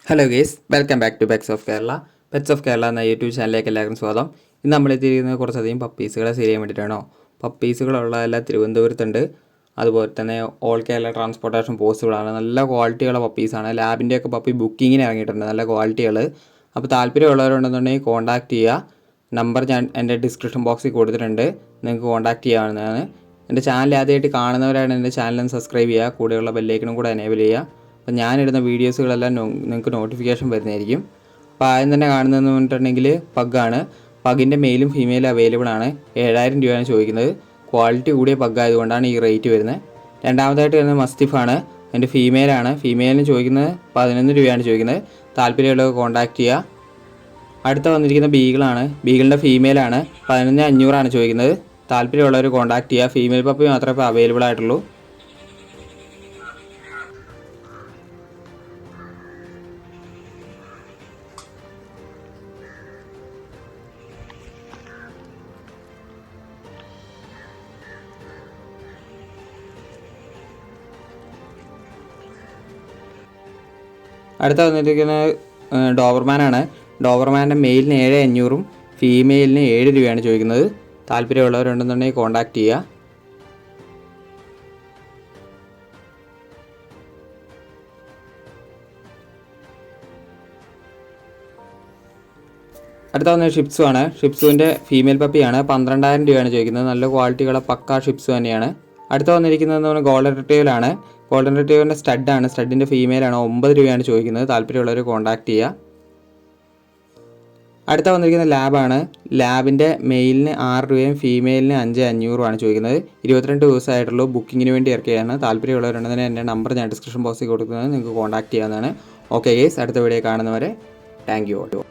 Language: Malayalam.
Hello guys, welcome back to pets of Kerala. Pets of Kerala എന്ന യൂട്യൂബ് ചാനലിലേക്ക് എല്ലാവർക്കും സ്വാഗതം. ഇന്ന് നമ്മളെത്തിയിരിക്കുന്നത് കുറച്ചധികം പപ്പീസുകളെ സെയിൽ ചെയ്യാൻ വേണ്ടിയിട്ടാണോ. പപ്പീസുകളുള്ള എല്ലാം തിരുവനന്തപുരത്തുണ്ട്. അതുപോലെ തന്നെ ഓൾ കേരള ട്രാൻസ്പോർട്ടേഷൻ പോസിബിളാണ്. നല്ല ക്വാളിറ്റിയുള്ള പപ്പീസാണ്. ലാബിൻ്റെയൊക്കെ പപ്പി ബുക്കിങ്ങിന് ഇറങ്ങിയിട്ടുണ്ട്, നല്ല ക്വാളിറ്റികൾ. അപ്പോൾ താല്പര്യമുള്ളവരുണ്ടെന്നുണ്ടെങ്കിൽ കോൺടാക്റ്റ് ചെയ്യുക. നമ്പർ ഞാൻ എൻ്റെ ഡിസ്ക്രിപ്ഷൻ ബോക്സിൽ കൊടുത്തിട്ടുണ്ട്, നിങ്ങൾക്ക് കോൺടാക്റ്റ് ചെയ്യാവുന്നതാണ്. എൻ്റെ ചാനൽ ആദ്യമായിട്ട് കാണുന്നവരാണ് എൻ്റെ ചാനലൊന്ന് സബ്സ്ക്രൈബ് ചെയ്യുക, കൂടെയുള്ള ബെല്ലൈക്കണും കൂടെ എനേബിൾ ചെയ്യുക. അപ്പോൾ ഞാനിടുന്ന വീഡിയോസുകളെല്ലാം നിങ്ങൾക്ക് നോട്ടിഫിക്കേഷൻ വരുന്നതായിരിക്കും. അപ്പോൾ ആദ്യം തന്നെ കാണുന്നതെന്ന് പറഞ്ഞിട്ടുണ്ടെങ്കിൽ പഗ്ഗാണ്. പഗ്ഗിൻ്റെ മെയിലും ഫീമെയിലും അവൈലബിൾ ആണ്. 7000 രൂപയാണ് ചോദിക്കുന്നത്. ക്വാളിറ്റി കൂടിയ പഗ് ആയതുകൊണ്ടാണ് ഈ റേറ്റ് വരുന്നത്. രണ്ടാമതായിട്ട് വരുന്നത് മസ്തിഫാണ്. അതിൻ്റെ ഫീമെയിലാണ്. ഫീമെയിലിന് ചോദിക്കുന്നത് 11 രൂപയാണ് ചോദിക്കുന്നത്. താല്പര്യമുള്ളവർ കോൺടാക്റ്റ് ചെയ്യുക. അടുത്ത വന്നിരിക്കുന്ന ബീഗിളാണ്. ബീഗിളിൻ്റെ ഫീമെയിലാണ്. 11,500 ചോദിക്കുന്നത്. താല്പര്യമുള്ളവർ കോൺടാക്റ്റ് ചെയ്യുക. ഫീമെയിൽ പപ്പി മാത്രമേ ഇപ്പോൾ അവൈലബിൾ ആയിട്ടുള്ളൂ. അടുത്ത വന്നിരിക്കുന്നത് ഡോബർമാനാണ്. ഡോബർമാൻ്റെ മെയിലിന് 7,500 ഫീമെയിലിന് 7 രൂപയാണ് ചോദിക്കുന്നത്. താല്പര്യമുള്ളവരുണ്ടെന്നുണ്ടെങ്കിൽ കോൺടാക്റ്റ് ചെയ്യുക. അടുത്ത വന്നത് ഷിപ്സു ആണ്. ഷിപ്സുവിൻ്റെ ഫീമെയിൽ പപ്പിയാണ്. 12,000 രൂപയാണ് ചോദിക്കുന്നത്. നല്ല ക്വാളിറ്റിയുള്ള പക്ക ഷിപ്സു തന്നെയാണ്. അടുത്ത വന്നിരിക്കുന്നതെന്ന് പറഞ്ഞാൽ ഗോൾഡൻ റിട്രീവറാണ്. ഗോൾഡൻ റിട്രീവറിൻ്റെ സ്റ്റഡാണ്. സ്റ്റഡിൻ്റെ ഫീമെയിലാണ്. 9 രൂപയാണ് ചോദിക്കുന്നത്. താല്പര്യമുള്ളവർ കോൺടാക്റ്റ് ചെയ്യുക. അടുത്ത വന്നിരിക്കുന്ന ലാബാണ്. ലാബിൻ്റെ മെയിലിന് 6 രൂപയും ഫീമെയിലിന് 5,500 ചോദിക്കുന്നത്. 22 ദിവസമായിട്ടുള്ളൂ. ബുക്കിങ്ങിന് വേണ്ടി ഇറക്കിയാണ്. താല്പര്യമുള്ളവരുണ്ടെങ്കിൽ എൻ്റെ നമ്പർ ഞാൻ ഡിസ്ക്രിപ്ഷൻ ബോക്സിൽ കൊടുക്കുന്നത്, നിങ്ങൾക്ക് കോൺടാക്റ്റ് ചെയ്യാവുന്നതാണ്. ഓക്കെ ഗേസ്, അടുത്ത വീഡിയോ കാണുന്നവരെ താങ്ക് യു.